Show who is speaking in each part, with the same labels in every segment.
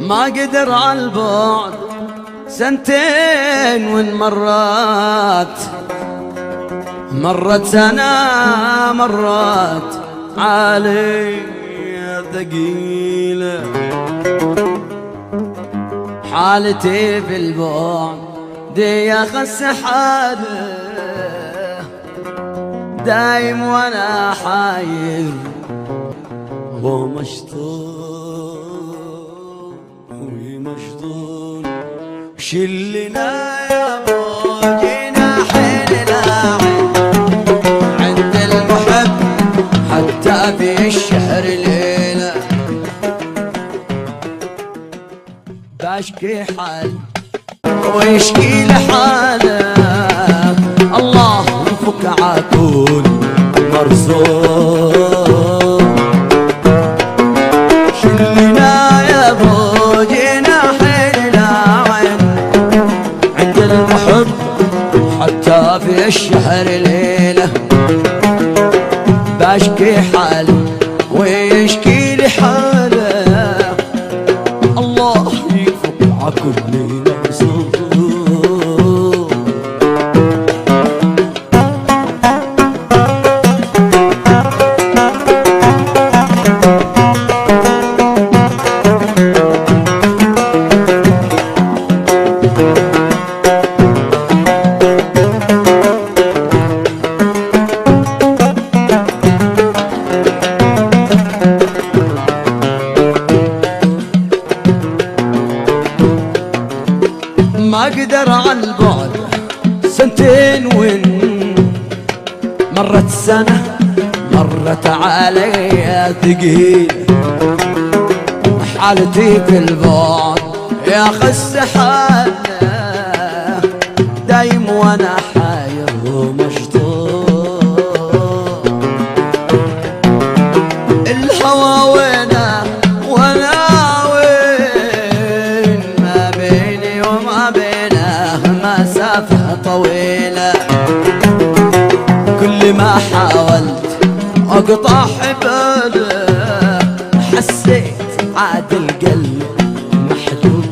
Speaker 1: ما قدر عالبعد سنتين مرت سنة مرت علي ثقيلة، حالتي في البعد دي خس حاله، دايم وانا حاير ومشطون شلنا يا ابو جناحين لاعب عند المحب حتى في الشهر ليله، بشكي حال ويشكي لحاله، الله يفك عكون مرزوق شلنا يا ابو جناحين لاعب عند المحب حتى في الشهر ليله، بشكي حال ويشكي لحاله، الله يفك عكون مرزوق. ما قدر عالبعد سنتين مرت سنة مرت علي ثقيل، حالتي في البعد يا خس حاله، دايم وانا حاير ومشطوط، الهوى وينه وانا وين، ما بيني وما بينه مسافة طويلة، كل ما حاولت اقطع حباله حسيت عاد القلب محدود.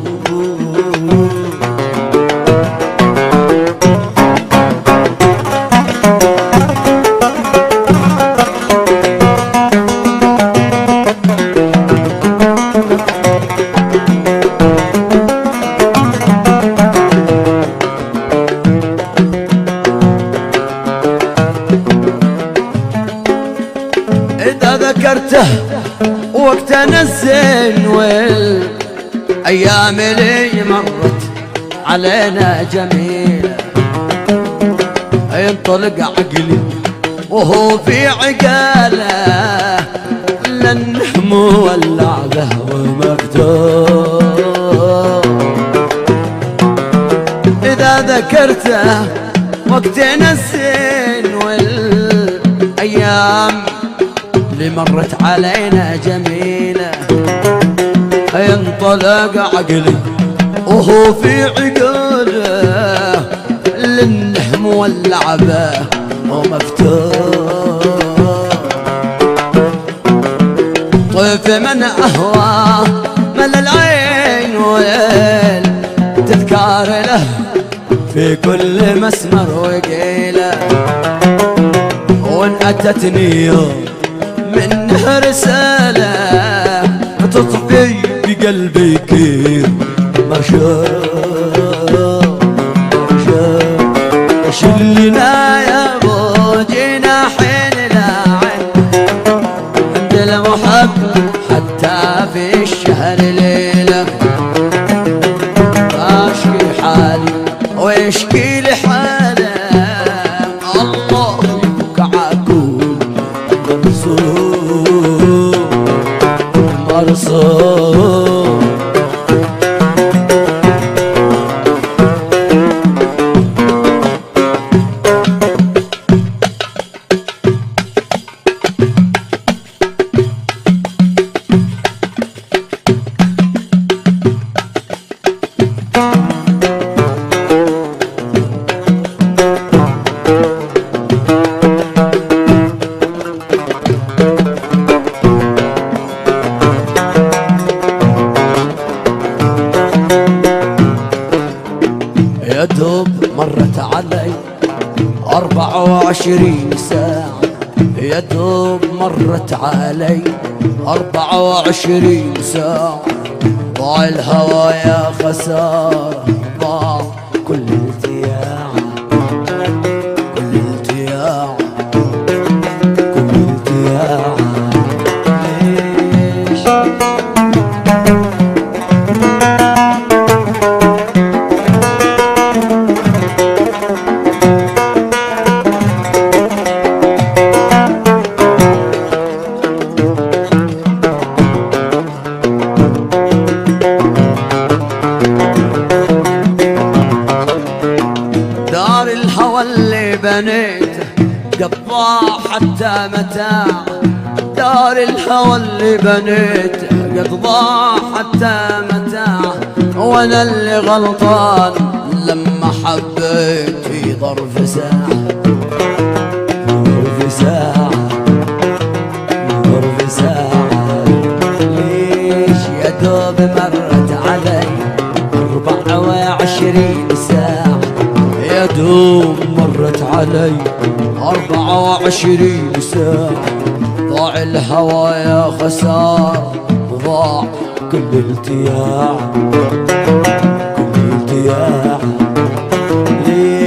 Speaker 1: إذا ذكرته وقتنا الزين والأيام اللي مرت علينا جميلة، ينطلق عقلي وهو في عقاله، للنهم واللعبة ومفتوح. إذا ذكرته وقتنا الزين والأيام اللي مرت علينا جميلة، ينطلق عقلي وهو في عقاله، للنهم واللعبة ومفتوح. طيف من أهواه مل العين وليل، تذكار له في كل مسمر وقيله، وان أتتني يوم منها رسالة تطفي بقلبي كيف مرشاق شلنا يا ابو جناحين لاعب عند المحب حتى في الشهر ليلة، اشكي حالي ويشكي لحاله، الله يفك عكون مرصوق. 24 ساعة يا دوب مرت علي 24 ساعة. ضاع الهوى يا خسارة، ضاع كل التياع، كل التياع، كل التياع. دار الهوى اللي بنيته قطاع حتى متاع، دار الهوى اللي بنيته قد ضاع حتى متاع. وانا اللي غلطان لما حبيت في ظرف ساعة، ظرف ساعة، ظرف ساعة. ليش يا دوب مرت علي 24 ساعة، يا دوب مرت علي 24 ساعة. ضاع الهوى يا خسارة، ضاع كل التياع، كل التياع. ليش؟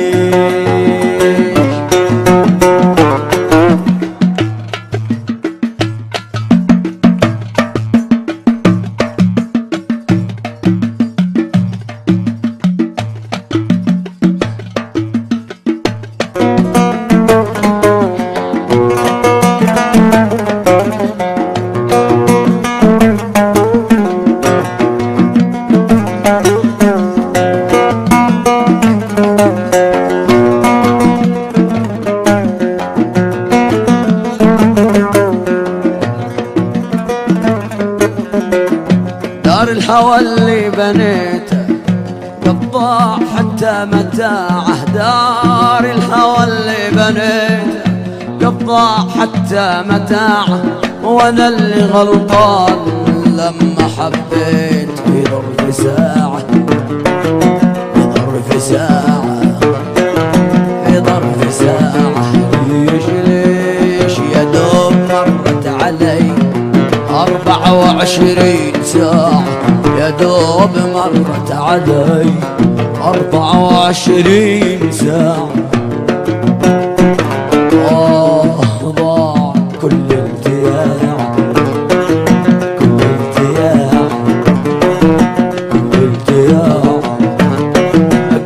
Speaker 1: دار الهوى اللي بنيته قد ضاع حتى متاعه، دار الهوى اللي بنيته قد ضاع حتى متاعه. وانا اللي غلطان لما حبيت في ظرف ساعة، في ظرف ساعة، في ظرف ساعة. ليش ليش يا دوب مرت علي 24 ساعة، يا دوب مرت علي 24 ساعة. ضاع كل التياع، كل التياع، كل التياع،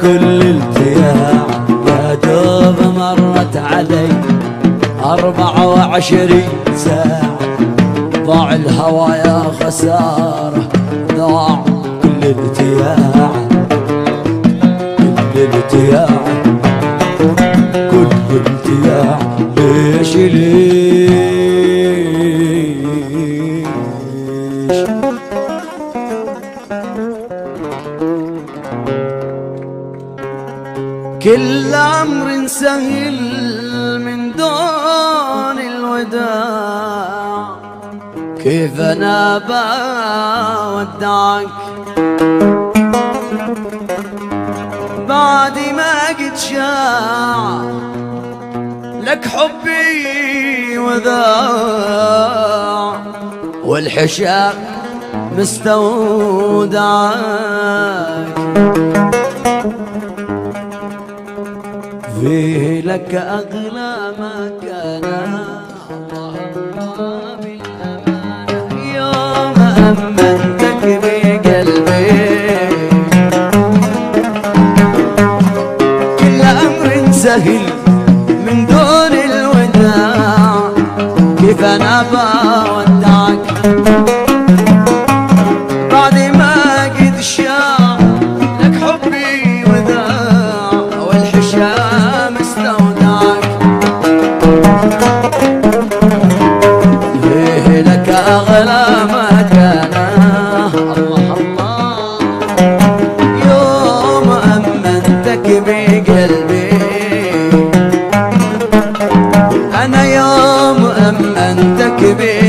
Speaker 1: كل التياع. يا دوب مرت علي 24 ساعة. ضاع الهوى يا خسارة، ضاع كل التياع، كل التياع، كل التياع. ليش ليش؟ كل أمر سهل من دون الوداع، كيف أنا بودعك بعد ما قد شاع لك حبي وذاع، والحشاء مستودعك. فيه لك أغلى ما كان، الله بالأمانة يوم أمنتك بقلبي. كل أمر سهل من دون الوداع، كيف أنا بودعك بعد ما قد شاع لك حبي وذاع، والحشاء مستودعك. فيه لك أغلى ما كان، الله الله يوم أمنتك بقلبي. أنا يوم أمنتك بقلبي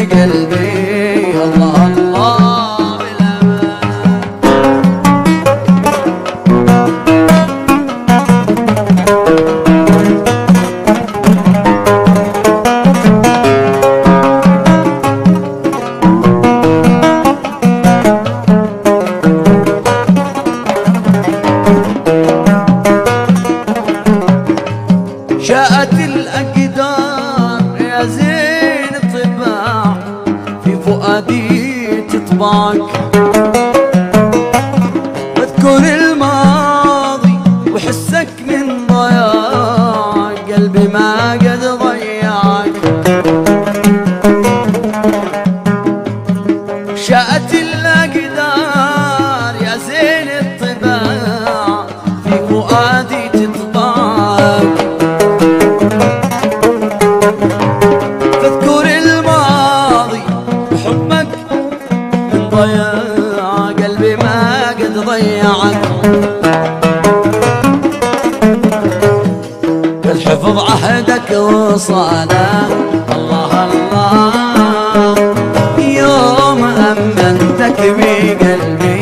Speaker 1: تطبعك. واذكر الماضي وحسك من ضياع قلبي ما قد ضيعك. شاءت الأقدار يا زين الطباع في فؤادي تطبعك. فاذكر الماضي وحبك من ضياع قلبي ما قد ضيعك. الحفظ عهدك وصانا الله الله يوم أمنتك بقلبي.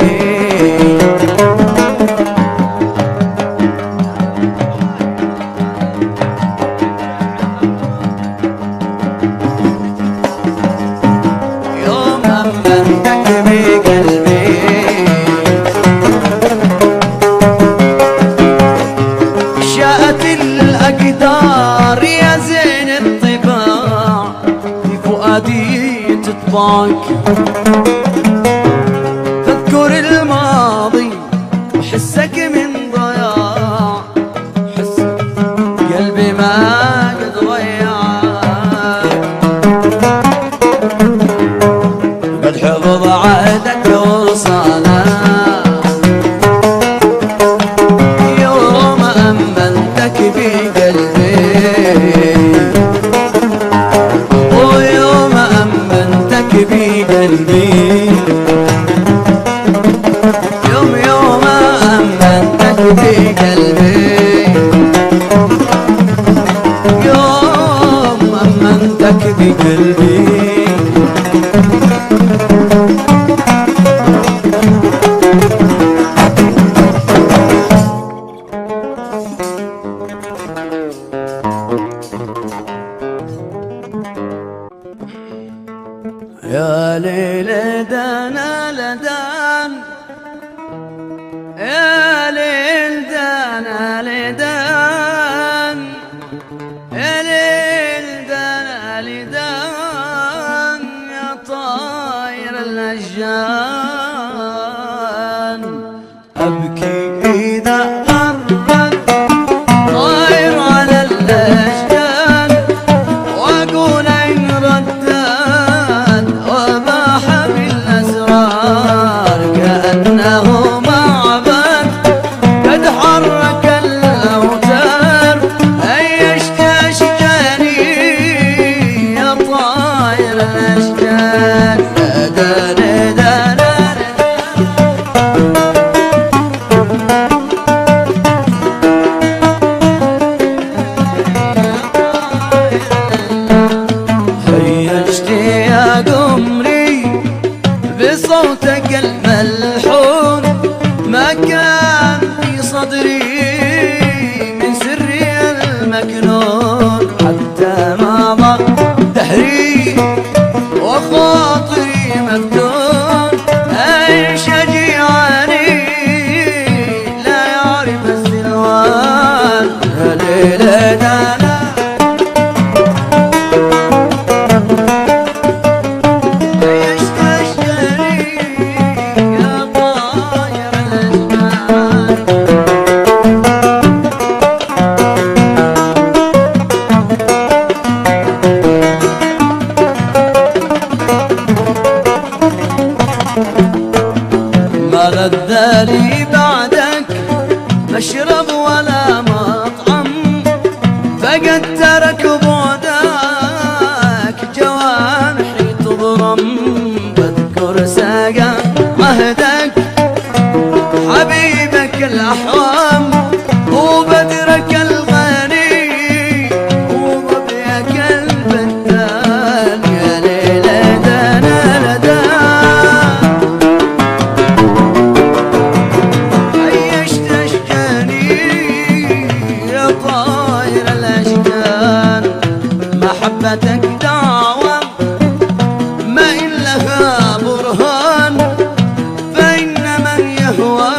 Speaker 1: يوم أمنتك بقلبي شاءت الأقدار يا زين الطباع في فؤادي تطبعك. فاذكر الماضي وحسك من ضياع حسك قلبي ما قد ضيعك. قد حفظ عهدك وصانا يوم أمنتك بقلبي. ويوم أمنتك بقلبي يوم أمنتك بقلبي يوم أمنتك بقلبي. يا ليل دانا لدان يا ليل دانا لدان يا ليل دانا لدان يا طاير الأشجان. أبكي إذا غربت طاير على الأشجان وأقول إن ردت وباح بالأسرار كأنه معبد قد حرك الأوتار. أيشت أشجاني يا طاير الأشجان. هيجت يا قمري بصوتك الملحون ما كان في صدري من سري المكنون. حتى مضى دهري وخاطري مفتون. أي شجيعاني لا يعرف السلوان. يا ليل دانا ما غدالي بعدك مشرب ولا مطعم. فقد ترك بعدك جوانحي تضرم. بذكر ساقا عهدك حبيبك الأحرام وبدرك الغني وضبيك البتال. يا ليل دانا لدان عيشت أشجاني يا طاير الأشجان. محبتك دعوة ما إن لها برهان. فإن من يهوى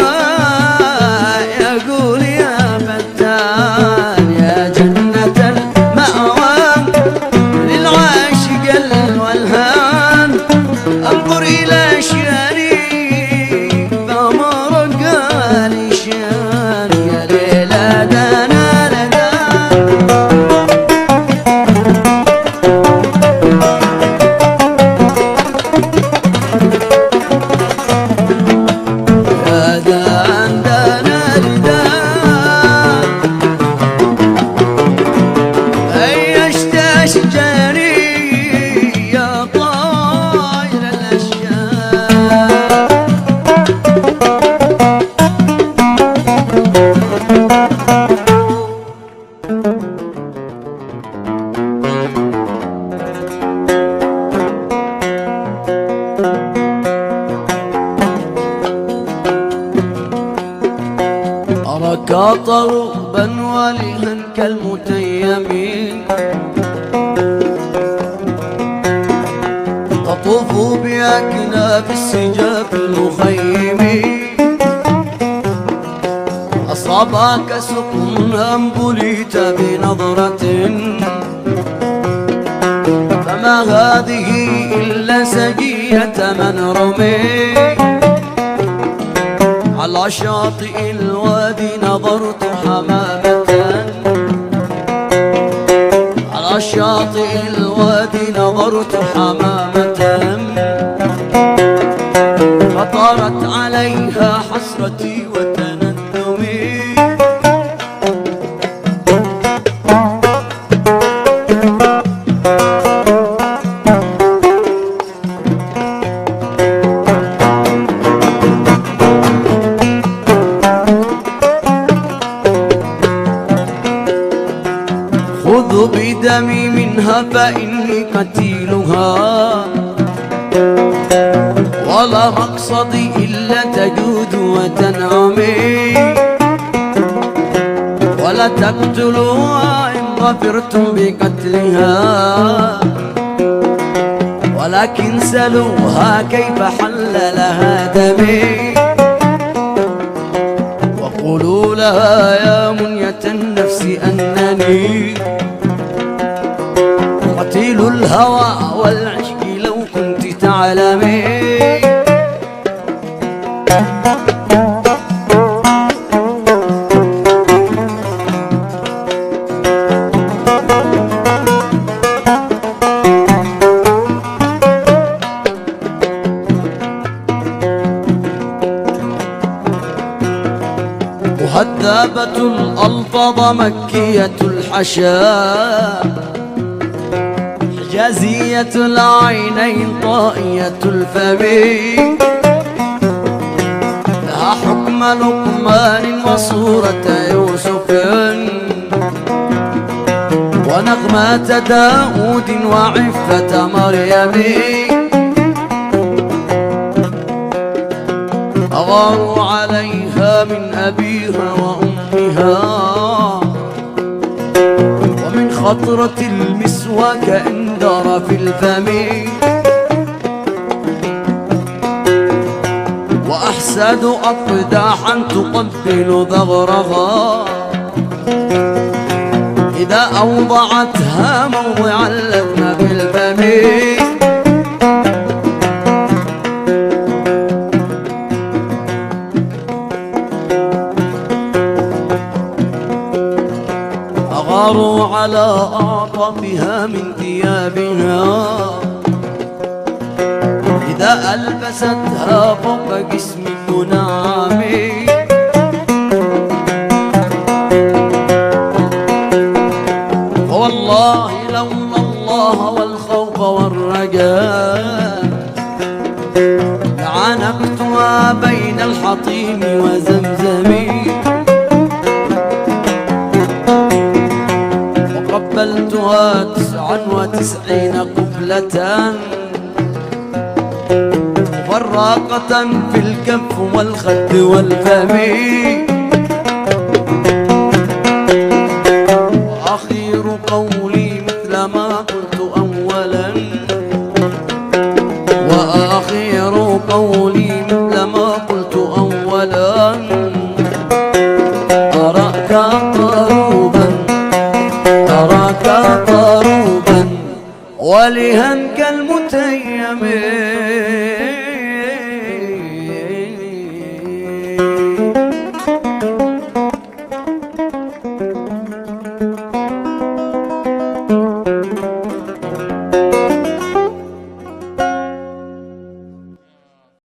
Speaker 1: أراك طروبا ولها كالمتيم تطوف بأكناف السجاف المخيم أصابك سقم أم بليت بنظرة فما هذه إلا سجية من رمي على شاطئ الوادي نظرت حمامة على شاطئ الوادي نظرت حمامة فطارت عليها حسرتي وتندمي خذ بدمي منها فإني قتيلها ولا مقصدي إلا تجود وتنعمي ولا تقتلوها إن ظفرتم بقتلها ولكن سلوها كيف حل لها دمي وقولوا لها يا منية النفس أنني قتيل الهوى والعشق لو كنت تعلمي مهذبة الألفاظ مكية الحشا حجازية العينين طائية الفم لها حكم لقمان وصورة يوسف ونغمة داود وعفة مريم أغاروا عليها من أبيها وأمها ومن خطرة المسواك اندر في الفم وأحسد أقداحا تقبل ثغرها إذا أوضعتها موضع اللبن بالفم أغاروا على أعطافها من ثيابها إذا ألبستها فوق جسم منعم فوالله لولا الله والخوف والرجاء لعانقتها بين الحطيم وزمزم وقبلتها 99 قبلة مفرقة في الكف والخد والفم وآخر قولي مثل ما قلت أولا وآخر قولي مثل ما قلت أولا أراك طروبا أراك طروبا ولها كالمتيم